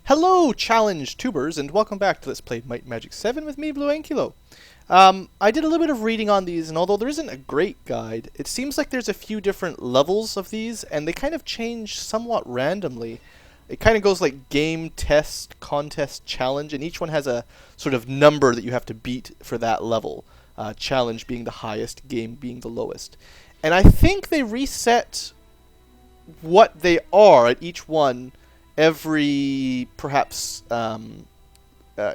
Hello, challenge tubers, and welcome back to Let's Play Might and Magic VII with me, BlueAnkylo. I did a little bit of reading on these, and although there isn't a great guide, it seems like there's a few different levels of these, and they kind of change somewhat randomly. It kind of goes like game, test, contest, challenge, and each one has a sort of number that you have to beat for that level. Challenge being the highest, game being the lowest. And I think they reset what they are at each one every perhaps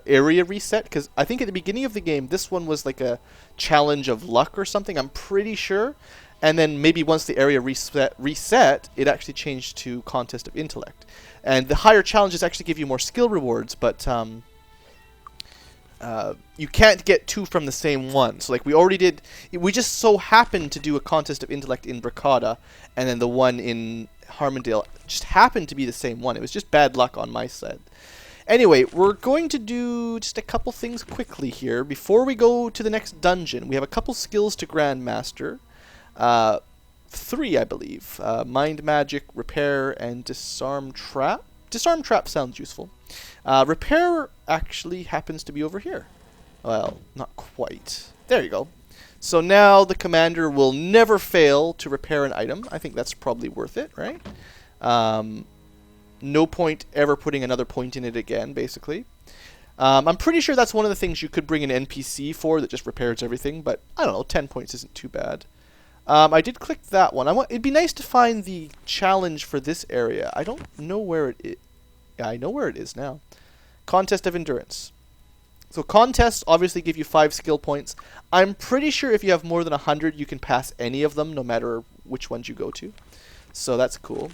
area reset, because I think at the beginning of the game this one was like a challenge of luck or something, I'm pretty sure, and then maybe once the area reset it actually changed to contest of intellect, and the higher challenges actually give you more skill rewards, but you can't get two from the same one. So like we just so happened to do a contest of intellect in Bracada, and then the one in Harmondale just happened to be the same one. It was just bad luck on my side. Anyway, we're going to do just a couple things quickly here before we go to the next dungeon. We have a couple skills to Grandmaster. 3, I believe. Mind Magic, Repair, and Disarm Trap. Disarm Trap sounds useful. Repair actually happens to be over here. Well, not quite. There you go. So now the commander will never fail to repair an item. I think that's probably worth it, right? No point ever putting another point in it again, basically. I'm pretty sure that's one of the things you could bring an NPC for that just repairs everything, but I don't know, 10 points isn't too bad. I did click that one. It'd be nice to find the challenge for this area. I don't know where it is. Yeah, I know where it is now. Contest of Endurance. So contests obviously give you 5 skill points. I'm pretty sure if you have more than 100, you can pass any of them, no matter which ones you go to. So that's cool.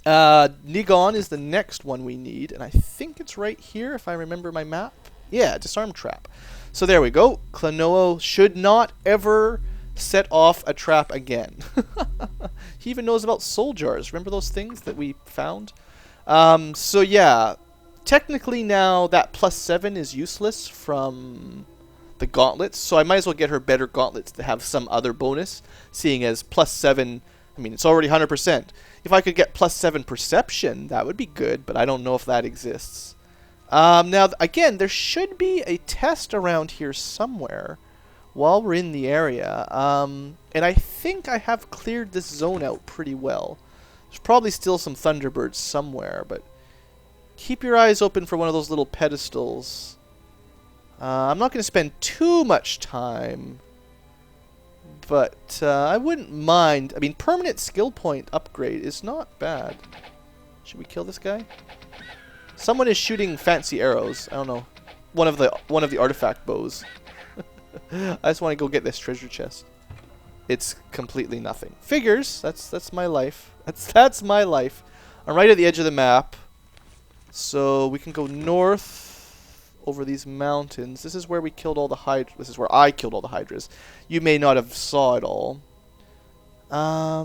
Nigon is the next one we need, and I think it's right here if I remember my map. Yeah, Disarm Trap. So there we go. Klonoa should not ever set off a trap again. He even knows about soul jars. Remember those things that we found? So yeah. Technically now that +7 is useless from the gauntlets, so I might as well get her better gauntlets to have some other bonus, seeing as +7, I mean, it's already 100%. If I could get +7 perception, that would be good, but I don't know if that exists. Now, again, there should be a test around here somewhere while we're in the area, and I think I have cleared this zone out pretty well. There's probably still some Thunderbirds somewhere, but keep your eyes open for one of those little pedestals. I'm not going to spend too much time, but I wouldn't mind. I mean, permanent skill point upgrade is not bad. Should we kill this guy? Someone is shooting fancy arrows. I don't know. One of the artifact bows. I just want to go get this treasure chest. It's completely nothing. Figures. That's my life. That's my life. I'm right at the edge of the map. So we can go north over these mountains. This is where we killed all the hydras. This is where I killed all the hydras. You may not have saw it all. I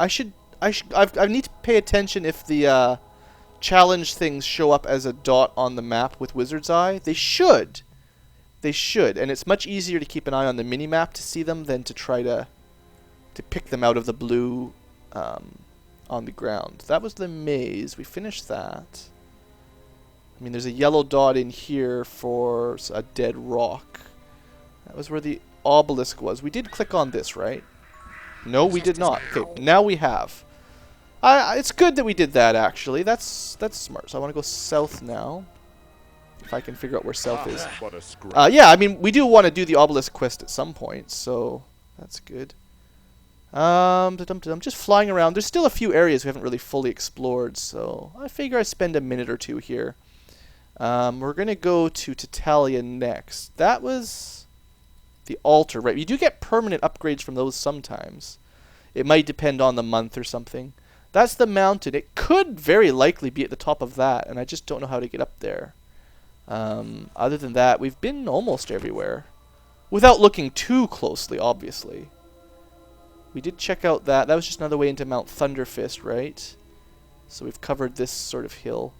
need to pay attention if the challenge things show up as a dot on the map with Wizard's Eye. They should. They should, and it's much easier to keep an eye on the mini-map to see them than to try to pick them out of the blue on the ground. That was the maze. We finished that. I mean, there's a yellow dot in here for a dead rock. That was where the obelisk was. We did click on this, right? No, we did not. Okay, now we have. It's good that we did that, actually. That's smart. So I want to go south now. If I can figure out where south is. Yeah, I mean, we do want to do the obelisk quest at some point, so that's good. I'm just flying around. There's still a few areas we haven't really fully explored, so I figure I spend a minute or two here. We're going to go to Tatalia next. That was the altar, right? You do get permanent upgrades from those sometimes. It might depend on the month or something. That's the mountain. It could very likely be at the top of that, and I just don't know how to get up there. Other than that, we've been almost everywhere. Without looking too closely, obviously. We did check out that. That was just another way into Mount Thunderfist, right? So we've covered this sort of hill.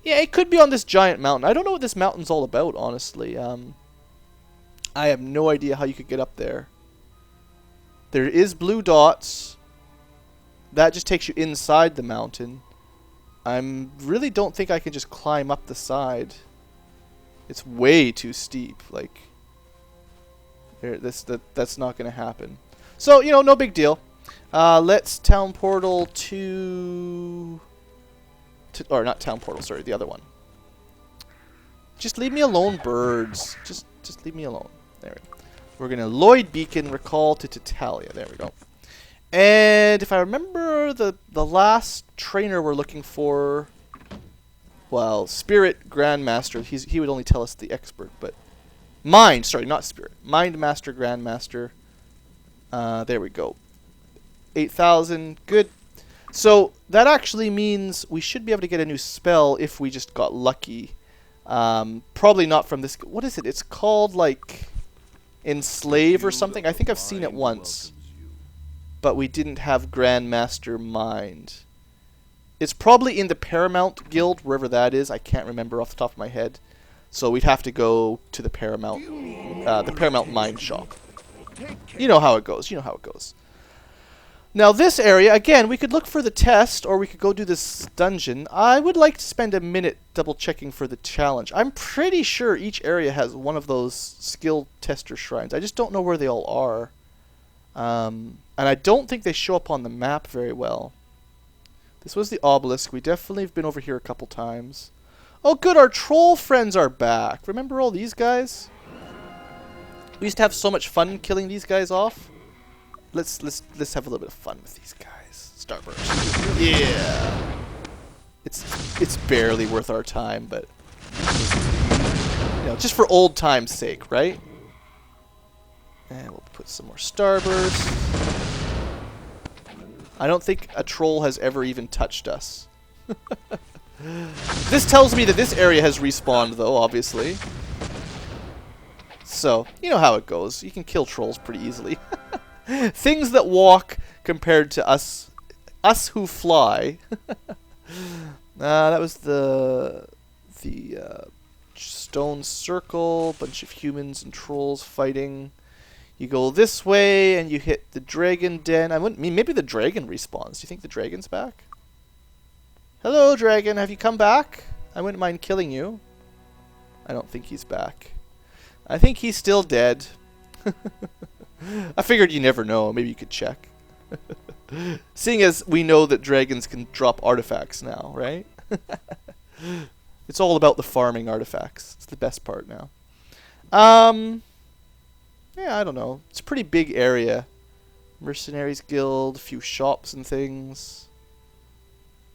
Yeah, it could be on this giant mountain. I don't know what this mountain's all about, honestly. I have no idea how you could get up there. There is blue dots. That just takes you inside the mountain. really don't think I can just climb up the side. It's way too steep. Like, that's not going to happen. So, you know, no big deal. Let's town portal to... Or not town portal, sorry, the other one. Just leave me alone, birds. Just leave me alone. There we go. We're going to Lloyd Beacon, recall to Titalia. There we go. And if I remember the last trainer we're looking for... Well, Spirit Grandmaster. He would only tell us the expert, but... Mind, sorry, not Spirit. Mind Master Grandmaster. There we go. 8,000, good. So that actually means we should be able to get a new spell if we just got lucky. Probably not from this. What is it? It's called like Enslave or something. I think I've seen it once, but we didn't have Grandmaster Mind. It's probably in the Paramount Guild, wherever that is. I can't remember off the top of my head. So we'd have to go to the Paramount Mind shop. You know how it goes. You know how it goes. Now this area, again, we could look for the test, or we could go do this dungeon. I would like to spend a minute double checking for the challenge. I'm pretty sure each area has one of those skill tester shrines. I just don't know where they all are. And I don't think they show up on the map very well. This was the obelisk. We definitely have been over here a couple times. Oh good, our troll friends are back. Remember all these guys? We used to have so much fun killing these guys off. Let's have a little bit of fun with these guys. Starburst. Yeah. It's barely worth our time, but you know, just for old time's sake, right? And we'll put some more Starburst. I don't think a troll has ever even touched us. This tells me that this area has respawned, though, obviously. So, you know how it goes. You can kill trolls pretty easily. Things that walk compared to us who fly. That was the stone circle, bunch of humans and trolls fighting. You go this way and you hit the dragon den. I mean, maybe the dragon respawns. Do you think the dragon's back? Hello, dragon. Have you come back? I wouldn't mind killing you. I don't think he's back. I think he's still dead. I figured you never know. Maybe you could check. Seeing as we know that dragons can drop artifacts now, right? It's all about the farming artifacts. It's the best part now. Yeah, I don't know. It's a pretty big area. Mercenaries Guild, a few shops and things.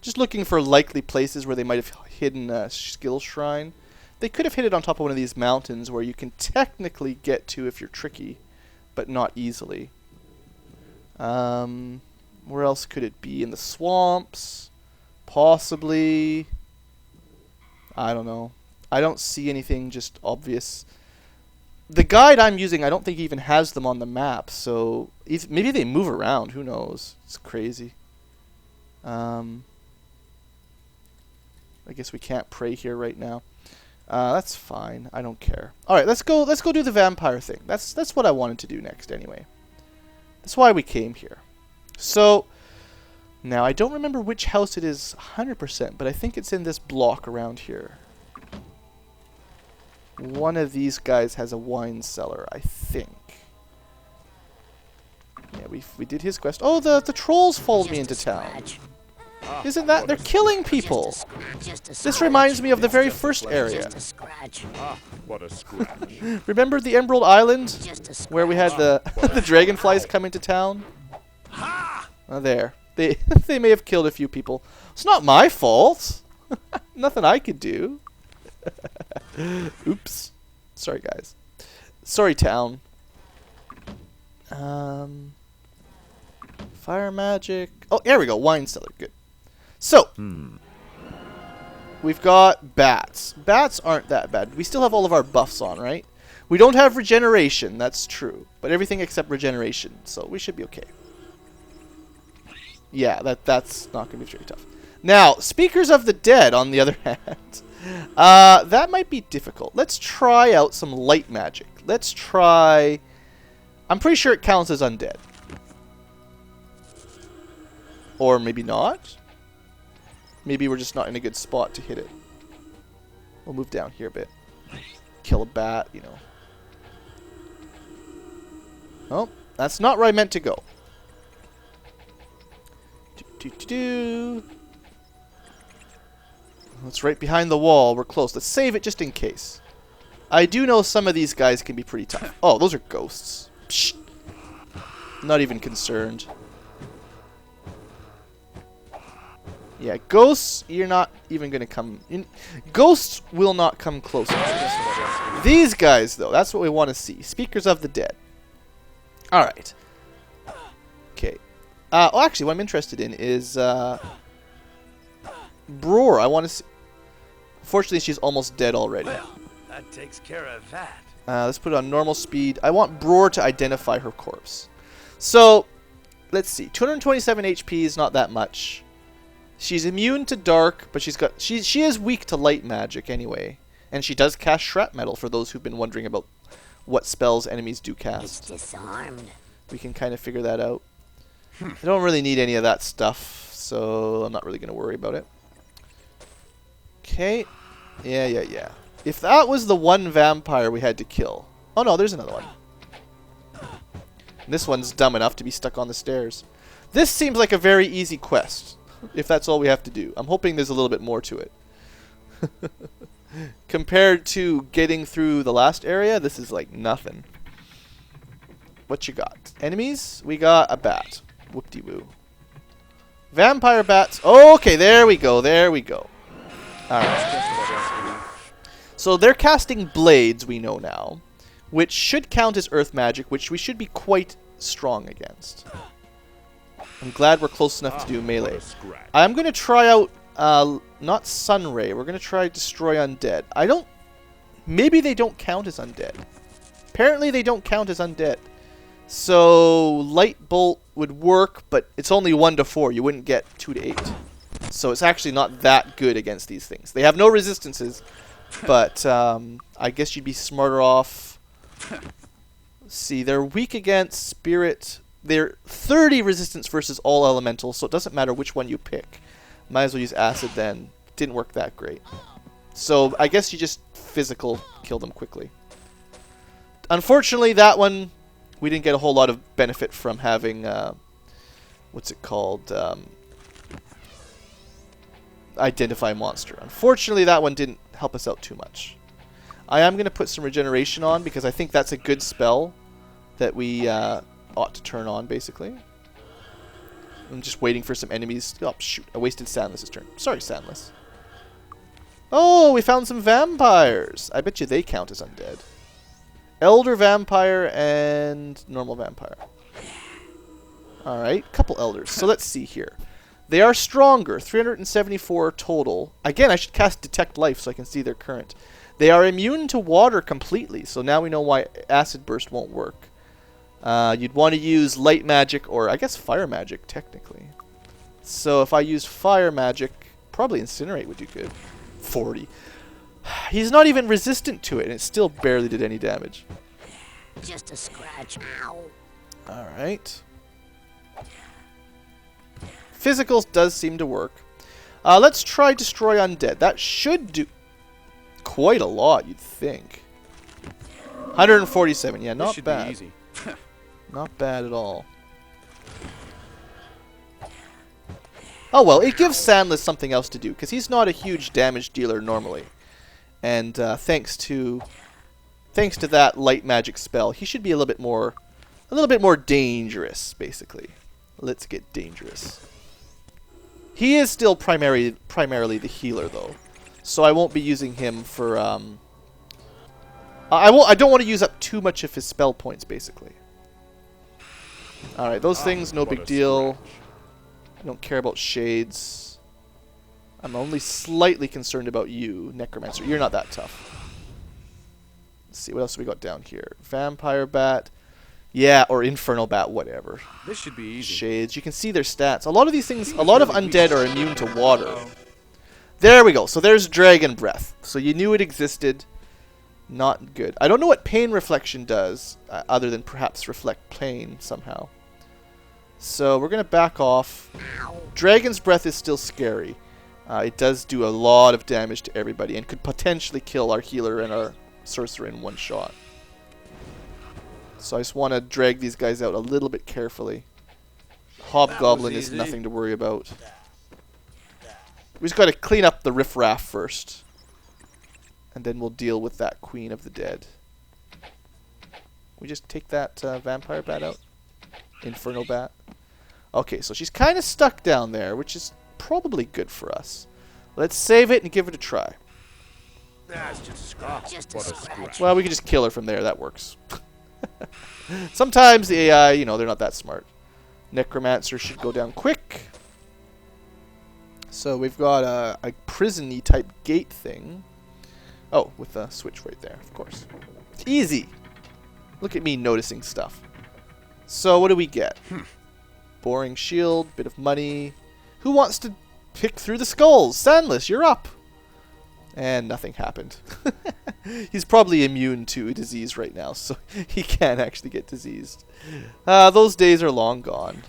Just looking for likely places where they might have hidden a skill shrine. They could have hid it on top of one of these mountains where you can technically get to if you're tricky, but not easily. Where else could it be? In the swamps? Possibly. I don't know. I don't see anything just obvious. The guide I'm using, I don't think even has them on the map, so maybe they move around. Who knows? It's crazy. I guess we can't pray here right now. That's fine. I don't care. All right, let's go do the vampire thing. That's what I wanted to do next anyway. That's why we came here. So now I don't remember which house it is 100%, but I think it's in this block around here. One of these guys has a wine cellar, I think. Yeah, we did his quest. Oh, the trolls followed me into town. Isn't that? They're killing people. This reminds me of the very first area. What a scratch. Remember the Emerald Island where we had the the dragonflies come into town? Oh, there. They may have killed a few people. It's not my fault. Nothing I could do. Oops. Sorry, guys. Sorry, town. Fire magic. Oh, there we go. Wine cellar. Good. So, we've got bats. Bats aren't that bad. We still have all of our buffs on, right? We don't have regeneration. That's true. But everything except regeneration. So, we should be okay. Yeah, that's not going to be very tough. Now, Speakers of the Dead, on the other hand. That might be difficult. Let's try out some light magic. Let's try... I'm pretty sure it counts as undead. Or maybe not. Maybe we're just not in a good spot to hit it. We'll move down here a bit. Kill a bat, you know. Oh, that's not where I meant to go. It's right behind the wall. We're close. Let's save it just in case. I do know some of these guys can be pretty tough. Oh, those are ghosts. Psh. Not even concerned. Yeah, ghosts, you're not even going to come in. Ghosts will not come close. These guys, though, that's what we want to see. Speakers of the dead. Alright. Okay. Oh, actually, what I'm interested in is Bror. I want to see. Fortunately, she's almost dead already. Well, that takes care of that. Let's put it on normal speed. I want Bror to identify her corpse. So, let's see. 227 HP is not that much. She's immune to dark, but she is weak to light magic anyway. And she does cast shrapnel for those who've been wondering about what spells enemies do cast. It's disarmed. We can kind of figure that out. I don't really need any of that stuff, so I'm not really going to worry about it. Okay. Yeah. If that was the one vampire we had to kill. Oh no, there's another one. And this one's dumb enough to be stuck on the stairs. This seems like a very easy quest, if that's all we have to do. I'm hoping there's a little bit more to it. Compared to getting through the last area, this is like nothing. What you got? Enemies? We got a bat. Whoop-de-woo. Vampire bats. Oh, okay, there we go. Alright. So they're casting blades, we know now, which should count as earth magic, which we should be quite strong against. I'm glad we're close enough to do melee. I'm going to try out, not Sunray, we're going to try Destroy Undead. Maybe they don't count as undead. Apparently they don't count as undead. So, Light Bolt would work, but it's only 1 to 4. You wouldn't get 2 to 8. So it's actually not that good against these things. They have no resistances, but I guess you'd be smarter off. Let's see, they're weak against Spirit. They're 30 resistance versus all elementals, so it doesn't matter which one you pick. Might as well use Acid then. Didn't work that great. So I guess you just physical kill them quickly. Unfortunately, that one, we didn't get a whole lot of benefit from having, what's it called? Identify monster. Unfortunately, that one didn't help us out too much. I am going to put some regeneration on because I think that's a good spell that we ought to turn on, basically. I'm just waiting for some enemies. Oh, shoot. I wasted Sandless's turn. Sorry, Sandless. Oh, we found some vampires. I bet you they count as undead. Elder vampire and normal vampire. Alright, couple elders. So let's see here. They are stronger, 374 total. Again, I should cast Detect Life so I can see their current. They are immune to water completely, so now we know why Acid Burst won't work. You'd want to use Light Magic, or I guess Fire Magic, technically. So if I use Fire Magic, probably Incinerate would do good. 40. He's not even resistant to it, and it still barely did any damage. Just a scratch. Ow. Alright. Physicals does seem to work. Let's try Destroy Undead. That should do quite a lot, you'd think. 147. Yeah, not bad. Be easy. Not bad at all. Oh well, it gives Sandless something else to do, because he's not a huge damage dealer normally. And thanks to that light magic spell, he should be a little bit more dangerous, basically. Let's get dangerous. He is still primarily the healer, though, so I won't be using him for. I don't want to use up too much of his spell points, basically. All right, those things, no big deal. I don't care about shades. I'm only slightly concerned about you, Necromancer. You're not that tough. Let's see, what else we got down here? Vampire Bat. Yeah, or Infernal Bat, whatever. This should be easy. Shades. You can see their stats. A lot of these things, a lot of undead are immune to water. There we go. So there's Dragon Breath. So you knew it existed. Not good. I don't know what Pain Reflection does, other than perhaps reflect pain somehow. So we're going to back off. Dragon's Breath is still scary. It does do a lot of damage to everybody and could potentially kill our healer and our sorcerer in one shot. So I just want to drag these guys out a little bit carefully. Hobgoblin is easy. nothing to worry about. We just got to clean up the riffraff first. And then we'll deal with that Queen of the Dead. We just take that vampire bat out? Infernal bat. Okay, so she's kind of stuck down there, which is probably good for us. Let's save it and give it a try. That's just a scratch. Just a What a scratch. Well, we can just kill her from there. That works. Sometimes the AI, you know, they're not that smart. Necromancer should go down quick. So we've got a prison-y type gate thing. Oh, with a switch right there, of course. It's easy. Look at me noticing stuff. So what do we get? Boring shield, bit of money. Who wants to pick through the skulls? Sandless, you're up. And nothing happened. He's probably immune to a disease right now, so he can't actually get diseased. Those days are long gone.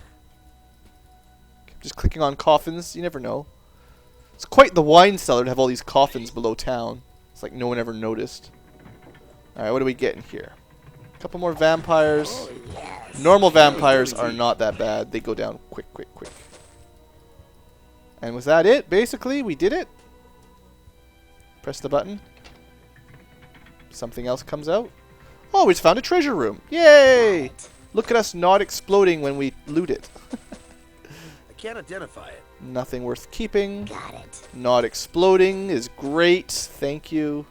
Just clicking on coffins, you never know. It's quite the wine cellar to have all these coffins below town. It's like no one ever noticed. Alright, what do we get in here? A couple more vampires. Oh, yes. Normal vampires are not that bad. They go down quick, quick, quick. And was that it? Basically, we did it. Press the button. Something else comes out. Oh, we just found a treasure room. Yay! Right. Look at us not exploding when we loot it. I can't identify it. Nothing worth keeping. Got it. Not exploding is great. Thank you.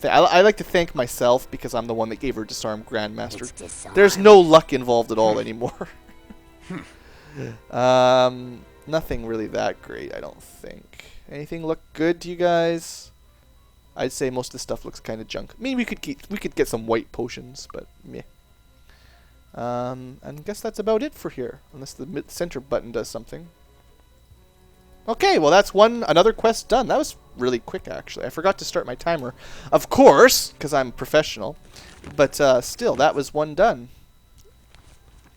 I like to thank myself because I'm the one that gave her Disarm Grandmaster. It's disarmed. There's no luck involved at all anymore. Nothing really that great, I don't think. Anything look good to you guys? I'd say most of the stuff looks kind of junk. I mean, we could get some white potions, but meh. And I guess that's about it for here, unless the center button does something. Okay, well that's another quest done. That was really quick, actually. I forgot to start my timer, of course, because I'm professional. But still, that was one done.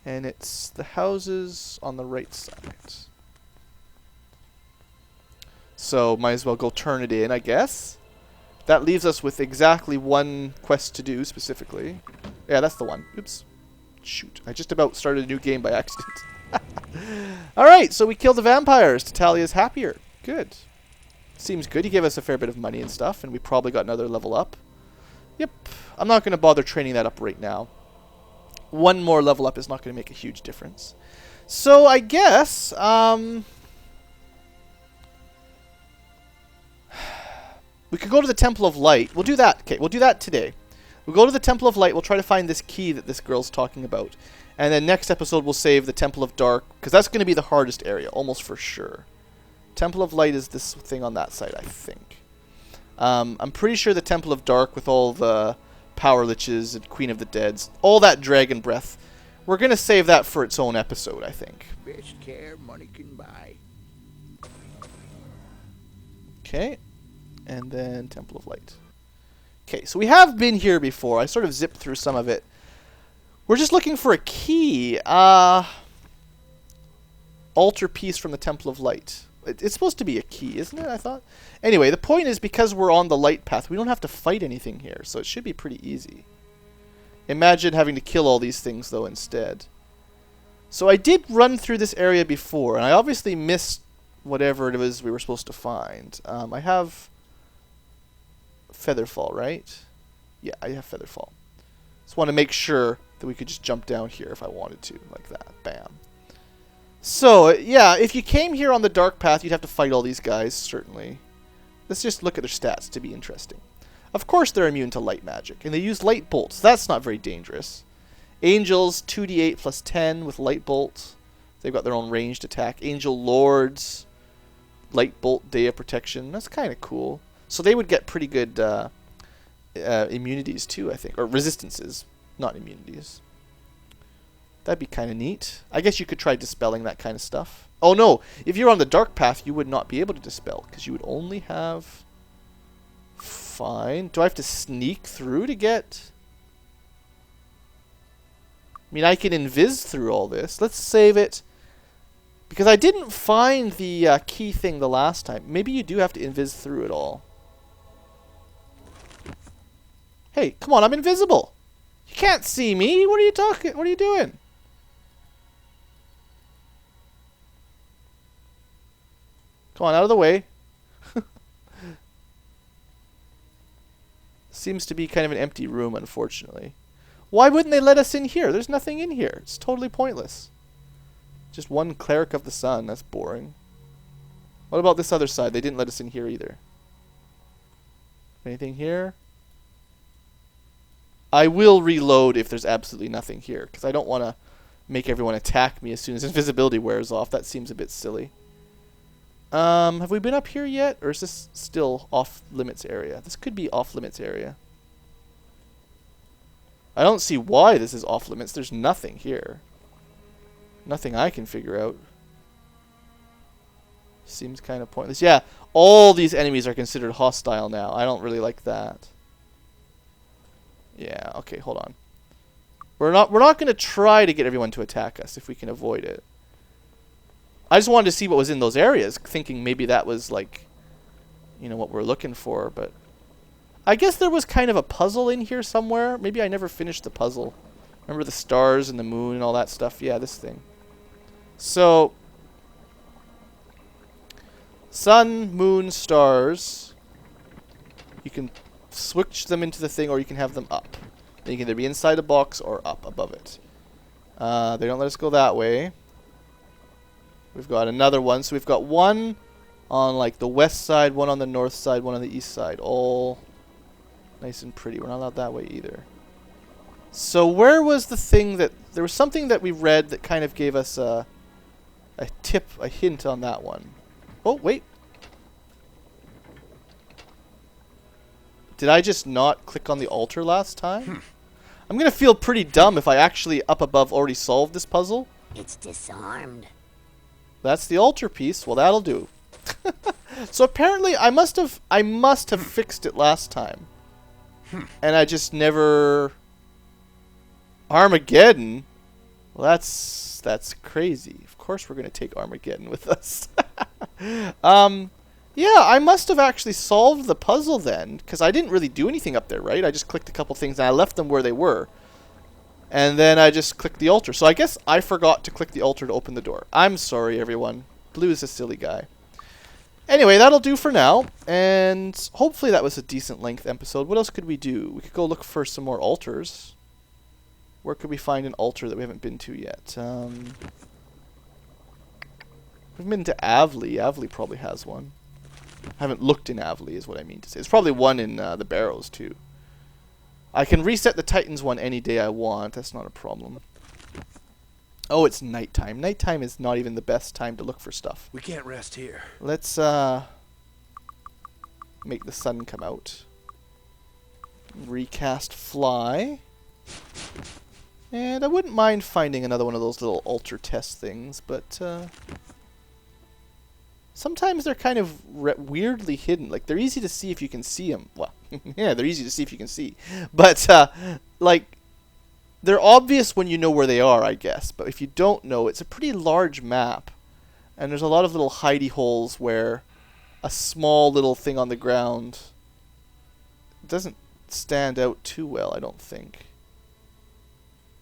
And it's the houses on the right side. So might as well go turn it in, I guess. That leaves us with exactly one quest to do specifically. Yeah, that's the one. Oops. Shoot. I just about started a new game by accident. Alright, so we killed the vampires. Tatalia's happier. Good. Seems good. He gave us a fair bit of money and stuff, and we probably got another level up. Yep. I'm not going to bother training that up right now. One more level up is not going to make a huge difference. So I guess, we could go to the Temple of Light. We'll do that. Okay, we'll do that today. We'll go to the Temple of Light. We'll try to find this key that this girl's talking about. And then next episode we'll save the Temple of Dark, because that's going to be the hardest area, almost for sure. Temple of Light is this thing on that side, I think. I'm pretty sure the Temple of Dark with all the Power Liches and Queen of the Deads, all that dragon breath, we're going to save that for its own episode, I think. Best care money can buy. Okay. And then Temple of Light. Okay, so we have been here before. I sort of zipped through some of it. We're just looking for a key. Altar piece from the Temple of Light. It's supposed to be a key, isn't it, I thought? Anyway, the point is because we're on the light path, we don't have to fight anything here, so it should be pretty easy. Imagine having to kill all these things, though, instead. So I did run through this area before, and I obviously missed whatever it was we were supposed to find. I have Featherfall, right? Yeah, I have Featherfall. Just want to make sure that we could just jump down here if I wanted to, like that. Bam. So, yeah, if you came here on the dark path, you'd have to fight all these guys, certainly. Let's just look at their stats to be interesting. Of course they're immune to light magic, and they use light bolts. That's not very dangerous. Angels, 2d8 plus 10 with light bolts. They've got their own ranged attack. Angel Lords, light bolt, day of protection. That's kind of cool. So they would get pretty good immunities too, I think. Or resistances, not immunities. That'd be kind of neat. I guess you could try dispelling that kind of stuff. Oh no, if you're on the dark path, you would not be able to dispel, because you would only have... Fine. Do I have to sneak through to get... I mean, I can invis through all this. Let's save it. Because I didn't find the key thing the last time. Maybe you do have to invis through it all. Hey, come on, I'm invisible. You can't see me. What are you talking? What are you doing? Come on, out of the way. Seems to be kind of an empty room, unfortunately. Why wouldn't they let us in here? There's nothing in here. It's totally pointless. Just one cleric of the sun. That's boring. What about this other side? They didn't let us in here either. Anything here? I will reload if there's absolutely nothing here, because I don't want to make everyone attack me as soon as invisibility wears off. That seems a bit silly. Have we been up here yet, or is this still off-limits area? This could be off-limits area. I don't see why this is off-limits. There's nothing here. Nothing I can figure out. Seems kind of pointless. Yeah, all these enemies are considered hostile now. I don't really like that. Yeah, okay, hold on. We're not going to try to get everyone to attack us if we can avoid it. I just wanted to see what was in those areas, thinking maybe that was like, you know, what we're looking for, but I guess there was kind of a puzzle in here somewhere. Maybe I never finished the puzzle. Remember the stars and the moon and all that stuff? Yeah, this thing. So, sun, moon, stars. You can switch them into the thing, or you can have them up. They can either be inside a box or up above it. They don't let us go that way. We've got another one. So we've got one on like the west side, one on the north side, one on the east side. All nice and pretty. We're not allowed that way either. So where was the thing that... There was something that we read that kind of gave us a tip, a hint on that one. Oh, wait. Did I just not click on the altar last time? I'm going to feel pretty dumb if I actually up above already solved this puzzle. It's disarmed. That's the altar piece. Well, that'll do. So apparently I must have fixed it last time. And I just never... Armageddon? Well, that's crazy. Of course we're going to take Armageddon with us. Yeah, I must have actually solved the puzzle then, because I didn't really do anything up there, right? I just clicked a couple things and I left them where they were. And then I just clicked the altar. So I guess I forgot to click the altar to open the door. I'm sorry, everyone. Blue is a silly guy. Anyway, that'll do for now. And hopefully that was a decent length episode. What else could we do? We could go look for some more altars. Where could we find an altar that we haven't been to yet? We've been to Avli. Avli probably has one. I haven't looked in Avli is what I mean to say. There's probably one in the Barrows too. I can reset the Titans one any day I want. That's not a problem. Oh, it's nighttime. Nighttime is not even the best time to look for stuff. We can't rest here. Let's make the sun come out. Recast fly. And I wouldn't mind finding another one of those little altar test things, but sometimes they're kind of weirdly hidden. Like, they're easy to see if you can see them. Well, yeah, they're easy to see if you can see. But, like, they're obvious when you know where they are, I guess. But if you don't know, it's a pretty large map. And there's a lot of little hidey holes where a small little thing on the ground doesn't stand out too well, I don't think.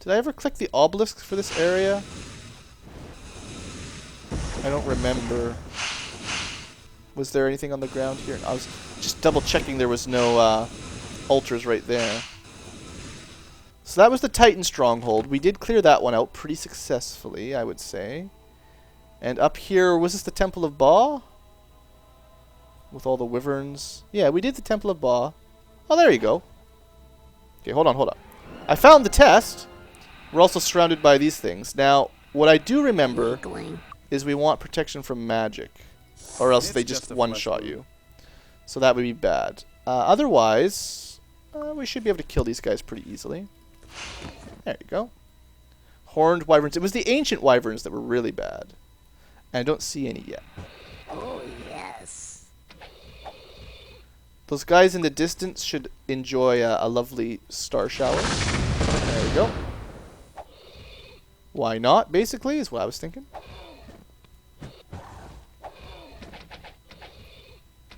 Did I ever click the obelisks for this area? I don't remember. Was there anything on the ground here? I was just double checking there was no altars right there. So that was the Titan stronghold. We did clear that one out pretty successfully, I would say. And up here, was this the Temple of Ba? With all the wyverns. Yeah, we did the Temple of Ba. Oh, there you go. Okay, hold on. I found the test. We're also surrounded by these things. Now, what I do remember is we want protection from magic. Or else they just one-shot you. So that would be bad. Otherwise, we should be able to kill these guys pretty easily. There you go. Horned wyverns. It was the ancient wyverns that were really bad. And I don't see any yet. Oh, yes. Those guys in the distance should enjoy a lovely star shower. There we go. Why not, basically, is what I was thinking.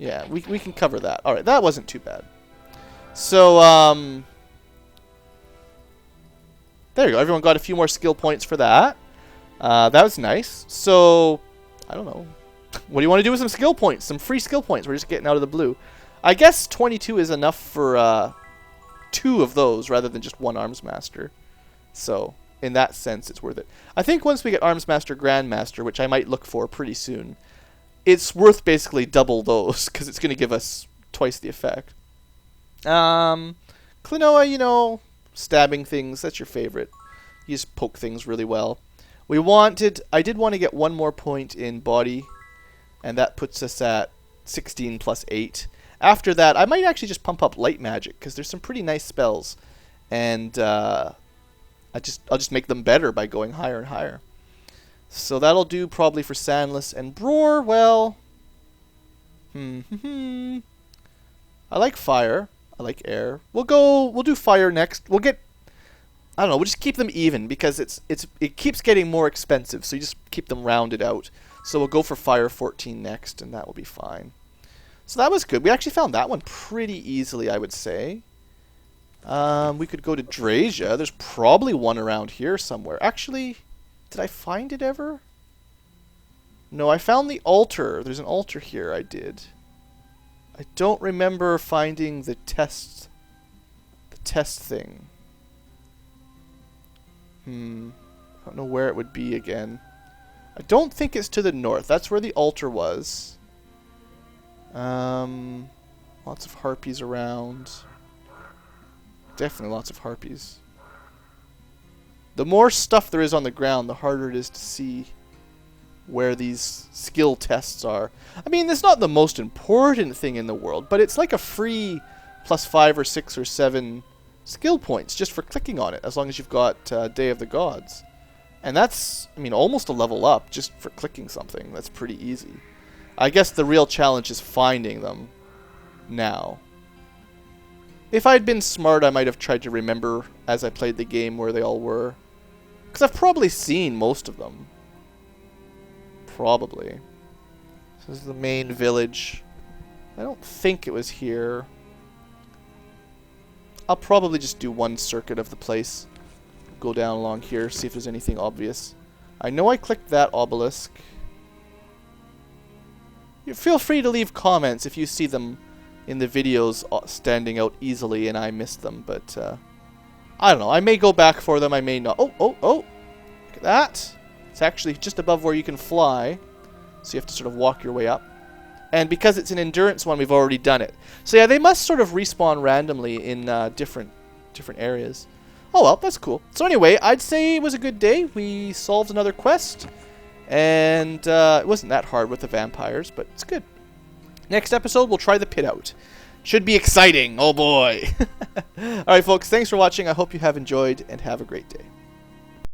Yeah, we can cover that. All right, that wasn't too bad. So, there you go. Everyone got a few more skill points for that. That was nice. So, I don't know. What do you want to do with some skill points? Some free skill points. We're just getting out of the blue. I guess 22 is enough for 2 of those rather than just 1 Arms Master. So, in that sense, it's worth it. I think once we get Arms Master Grandmaster, which I might look for pretty soon, it's worth basically double those because it's going to give us twice the effect. Klonoa, you know, stabbing things, that's your favorite. You just poke things really well. I did want to get 1 more point in body, and that puts us at 16 plus 8. After that, I might actually just pump up light magic because there's some pretty nice spells, and I'll just make them better by going higher and higher. So that'll do probably for Sandless and Bror. Well, I like fire. I like air. We'll do fire next. We'll just keep them even because it keeps getting more expensive. So you just keep them rounded out. So we'll go for fire 14 next, and that will be fine. So that was good. We actually found that one pretty easily, I would say. We could go to Drasia. There's probably one around here somewhere. Actually, did I find it ever? No, I found the altar. There's an altar here. I did. I don't remember finding the test thing. I don't know where it would be again. I don't think it's to the north. That's where the altar was. Lots of harpies around. Definitely lots of harpies. The more stuff there is on the ground, the harder it is to see where these skill tests are. I mean, it's not the most important thing in the world, but it's like a free plus 5 or 6 or 7 skill points just for clicking on it, as long as you've got Day of the Gods. And that's, I mean, almost a level up just for clicking something. That's pretty easy. I guess the real challenge is finding them now. If I'd been smart, I might have tried to remember as I played the game where they all were. Because I've probably seen most of them. Probably. This is the main village. I don't think it was here. I'll probably just do 1 circuit of the place. Go down along here, see if there's anything obvious. I know I clicked that obelisk. You feel free to leave comments if you see them in the videos standing out easily and I missed them, but I don't know. I may go back for them, I may not. Oh! Look at that. It's actually just above where you can fly, so you have to sort of walk your way up. And because it's an endurance one, we've already done it. So yeah, they must sort of respawn randomly in different areas. Oh well, that's cool. So anyway, I'd say it was a good day. We solved another quest, and it wasn't that hard with the vampires, but it's good. Next episode, we'll try the pit out. Should be exciting. Oh boy. Alright folks, thanks for watching. I hope you have enjoyed, and have a great day.